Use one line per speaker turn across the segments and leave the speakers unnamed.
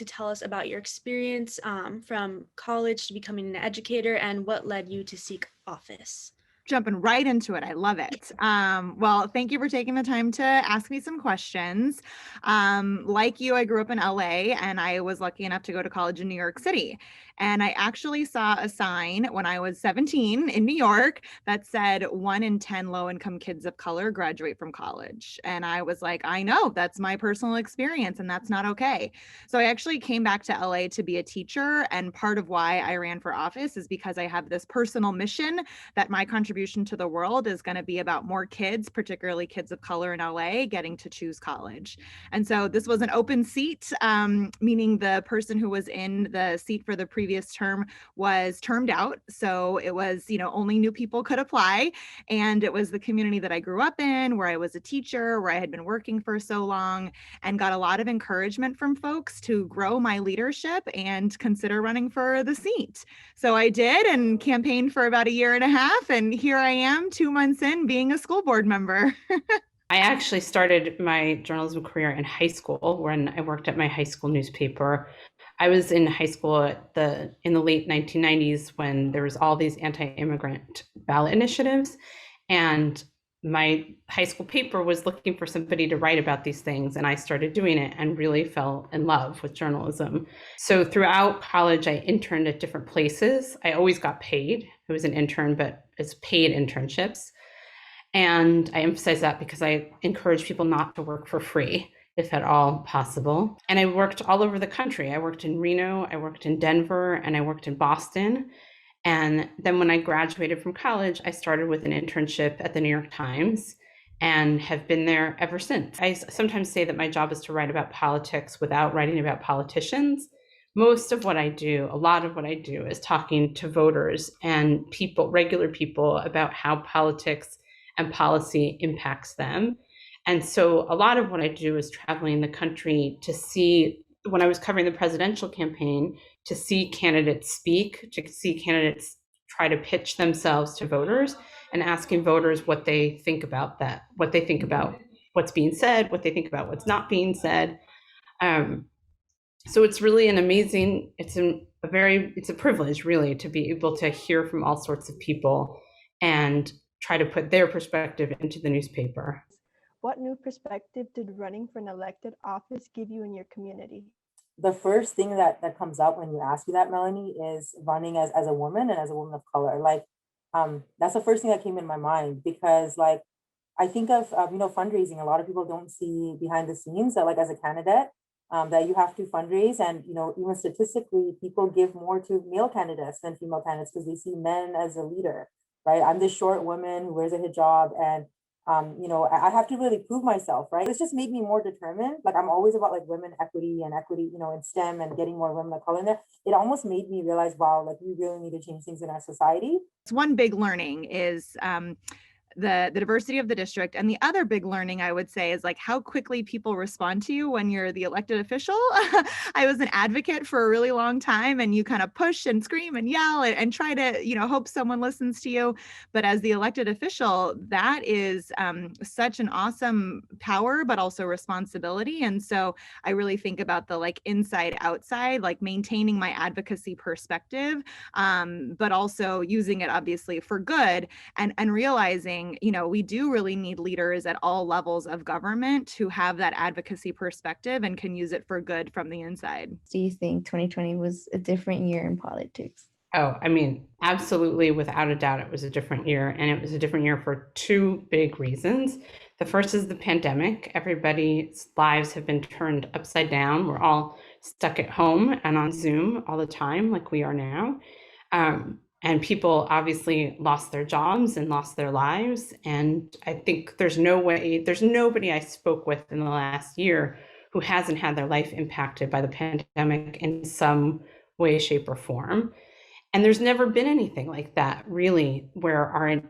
to tell us about your experience from college to becoming an educator and what led you to seek office?
Jumping right into it. I love it. Well, thank you for taking the time to ask me some questions. Like you, I grew up in LA and I was lucky enough to go to college in New York City. And I actually saw a sign when I was 17 in New York that said 1 in 10 low-income kids of color graduate from college. And I was like, I know that's my personal experience and that's not okay. So I actually came back to LA to be a teacher. And part of why I ran for office is because I have this personal mission that my contribution to the world is going to be about more kids, particularly kids of color in LA, getting to choose college. And so this was an open seat, meaning the person who was in the seat for the previous term was termed out. So it was, only new people could apply. And it was the community that I grew up in, where I was a teacher, where I had been working for so long, and got a lot of encouragement from folks to grow my leadership and consider running for the seat. So I did, and campaigned for about a year and a half. And here I am 2 months in being a school board member.
I actually started my journalism career in high school when I worked at my high school newspaper. I was in high school in the late 1990s when there was all these anti-immigrant ballot initiatives, and my high school paper was looking for somebody to write about these things, and I started doing it and really fell in love with journalism. So throughout college, I interned at different places. I always got paid. I was an intern, but it's paid internships. And I emphasize that because I encourage people not to work for free, if at all possible. And I worked all over the country. I worked in Reno, I worked in Denver, and I worked in Boston. And then when I graduated from college, I started with an internship at the New York Times and have been there ever since. I sometimes say that my job is to write about politics without writing about politicians. Most of what I do, a lot of what I do, is talking to voters and people, regular people, about how politics and policy impacts them. And so a lot of what I do is traveling the country to see, when I was covering the presidential campaign, to see candidates speak, to see candidates try to pitch themselves to voters, and asking voters what they think about that, what they think about what's being said, what they think about what's not being said. So it's really an amazing, it's a privilege really to be able to hear from all sorts of people and try to put their perspective into the newspaper.
What new perspective did running for an elected office give you in your community?
The first thing that comes up when you ask me that, Melanie, is running as a woman and as a woman of color. That's the first thing that came in my mind, because I think of fundraising. A lot of people don't see behind the scenes that as a candidate, that you have to fundraise, and even statistically, people give more to male candidates than female candidates because they see men as a leader, right? I'm this short woman who wears a hijab, and I have to really prove myself, right? It's just made me more determined. I'm always about women equity and equity, in STEM and getting more women of color in there. It almost made me realize, wow, we really need to change things in our society.
It's one big learning is the diversity of the district. And the other big learning I would say is how quickly people respond to you when you're the elected official. I was an advocate for a really long time, and you kind of push and scream and yell and try to, hope someone listens to you. But as the elected official, that is such an awesome power, but also responsibility. And so I really think about the inside outside, maintaining my advocacy perspective, but also using it obviously for good, and realizing, we do really need leaders at all levels of government who have that advocacy perspective and can use it for good from the inside.
Do you think 2020 was a different year in politics?
Oh, absolutely, without a doubt, it was a different year. And it was a different year for two big reasons. The first is the pandemic. Everybody's lives have been turned upside down. We're all stuck at home and on Zoom all the time, like we are now. And people obviously lost their jobs and lost their lives. And I think there's nobody I spoke with in the last year who hasn't had their life impacted by the pandemic in some way, shape, or form. And there's never been anything like that, really, where our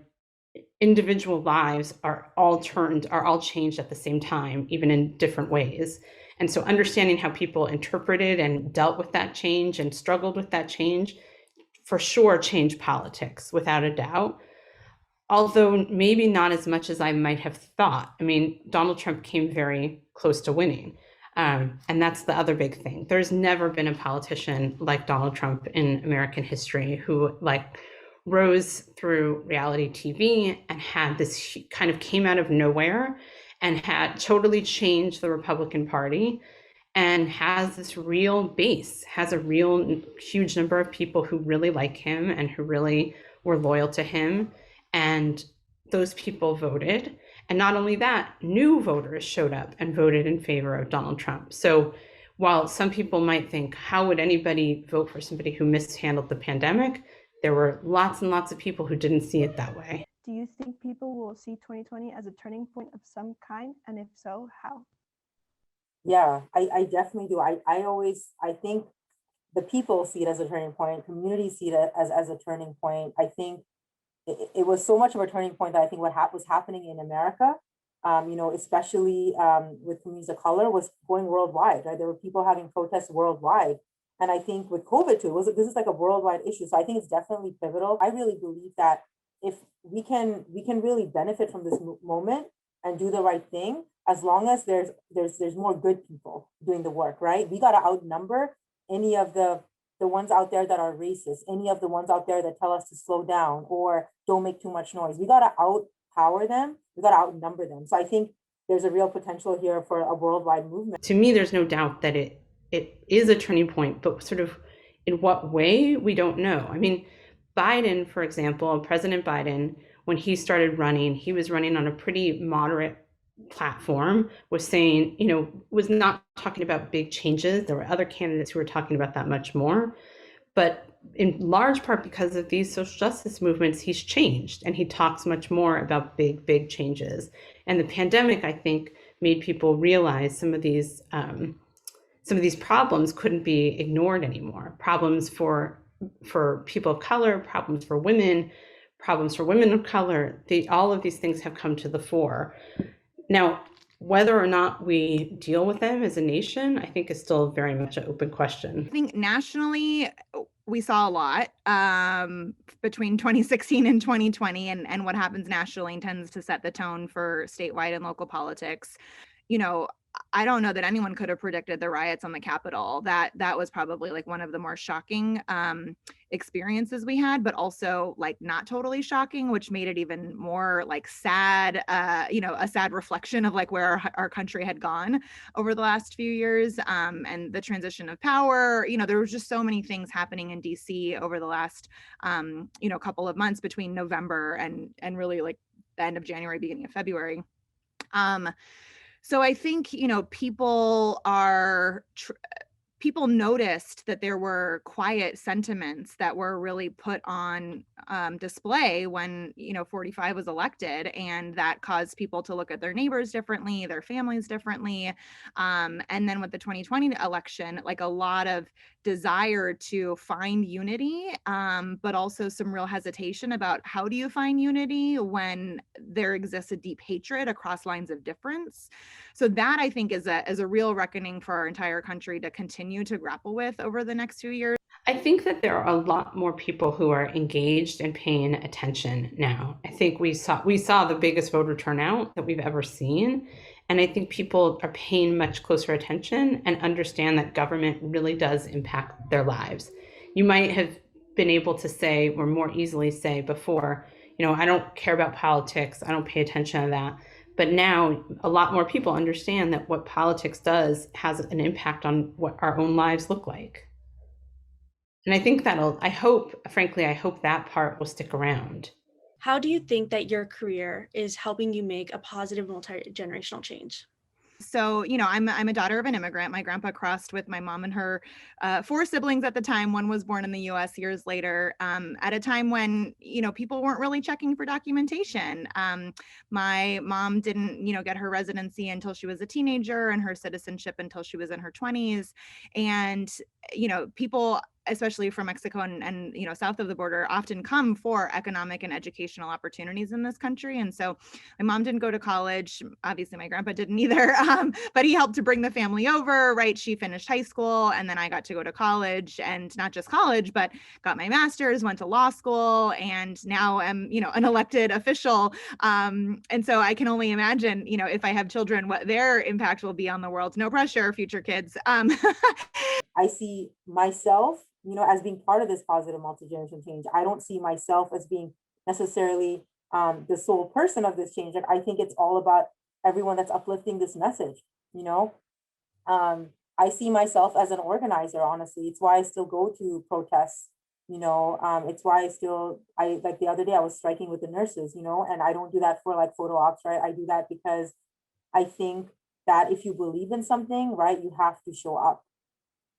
individual lives are all changed at the same time, even in different ways. And so understanding how people interpreted and dealt with that change and struggled with that change for sure changed politics, without a doubt. Although maybe not as much as I might have thought. Donald Trump came very close to winning. And that's the other big thing. There's never been a politician like Donald Trump in American history who like rose through reality TV and had this kind of came out of nowhere and had totally changed the Republican Party and has this real base, has a real huge number of people who really like him and who really were loyal to him. And those people voted. And not only that, new voters showed up and voted in favor of Donald Trump. So while some people might think, how would anybody vote for somebody who mishandled the pandemic? There were lots and lots of people who didn't see it that way.
Do you think people will see 2020 as a turning point of some kind? And if so, how?
Yeah, I definitely do. I think the people see it as a turning point, communities see it as a turning point. I think it was so much of a turning point that I think what was happening in America, especially with communities of color, was going worldwide, right? There were people having protests worldwide. And I think with COVID too, this is like a worldwide issue. So I think it's definitely pivotal. I really believe that if we can really benefit from this moment and do the right thing, as long as there's more good people doing the work, right? We got to outnumber any of the ones out there that are racist, any of the ones out there that tell us to slow down or don't make too much noise. We got to outpower them. We got to outnumber them. So I think there's a real potential here for a worldwide movement.
To me, there's no doubt that it is a turning point, but sort of in what way, we don't know. I mean, Biden, for example, President Biden, when he started running, he was running on a pretty moderate platform, was saying, was not talking about big changes. There were other candidates who were talking about that much more. But in large part because of these social justice movements, he's changed and he talks much more about big changes. And the pandemic, I think, made people realize some of these problems couldn't be ignored anymore. Problems for people of color, problems for women of color. All of these things have come to the fore. Now, whether or not we deal with them as a nation, I think is still very much an open question.
I think nationally, we saw a lot between 2016 and 2020, and what happens nationally tends to set the tone for statewide and local politics. I don't know that anyone could have predicted the riots on the Capitol. That was probably like one of the more shocking experiences we had, but also like not totally shocking, which made it even more like sad, a sad reflection of like where our country had gone over the last few years, and the transition of power. There was just so many things happening in DC over the last, couple of months between November and really like the end of January, beginning of February. So I think, people noticed that there were quiet sentiments that were really put on display when 45 was elected, and that caused people to look at their neighbors differently, their families differently, and then with the 2020 election, like a lot of desire to find unity, but also some real hesitation about how do you find unity when there exists a deep hatred across lines of difference. So that, I think, is a real reckoning for our entire country to continue to grapple with over the next few years.
I think that there are a lot more people who are engaged and paying attention now. I think we saw the biggest voter turnout that we've ever seen. And I think people are paying much closer attention and understand that government really does impact their lives. You might have been able to say, or more easily say before, I don't care about politics. I don't pay attention to that. But now a lot more people understand that what politics does has an impact on what our own lives look like. And I think I hope that part will stick around.
How do you think that your career is helping you make a positive multi-generational change?
So, I'm a daughter of an immigrant. My grandpa crossed with my mom and her 4 siblings at the time. One was born in the US years later, at a time when, people weren't really checking for documentation. My mom didn't, get her residency until she was a teenager and her citizenship until she was in her 20s. And, people especially from Mexico and south of the border, often come for economic and educational opportunities in this country. And so my mom didn't go to college. Obviously, my grandpa didn't either, but he helped to bring the family over, right? She finished high school, and then I got to go to college, and not just college, but got my master's, went to law school, and now am, an elected official. And so I can only imagine, if I have children, what their impact will be on the world. No pressure, future kids.
I see myself, as being part of this positive multi-generation change. I don't see myself as being necessarily the sole person of this change. Like, I think it's all about everyone that's uplifting this message. I see myself as an organizer, honestly. It's why I still go to protests. It's why I like the other day I was striking with the nurses, and I don't do that for like photo ops, right? I do that because I think that if you believe in something, right, you have to show up.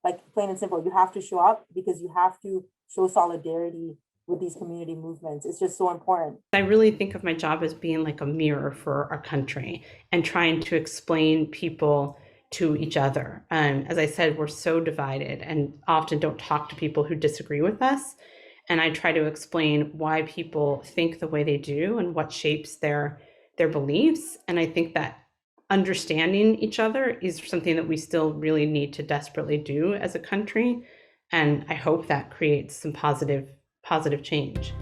Like, plain and simple, you have to show up because you have to show solidarity with these community movements. It's just so important.
I really think of my job as being like a mirror for our country and trying to explain people to each other. As I said, we're so divided and often don't talk to people who disagree with us. And I try to explain why people think the way they do and what shapes their beliefs. And I think that understanding each other is something that we still really need to desperately do as a country. And I hope that creates some positive change.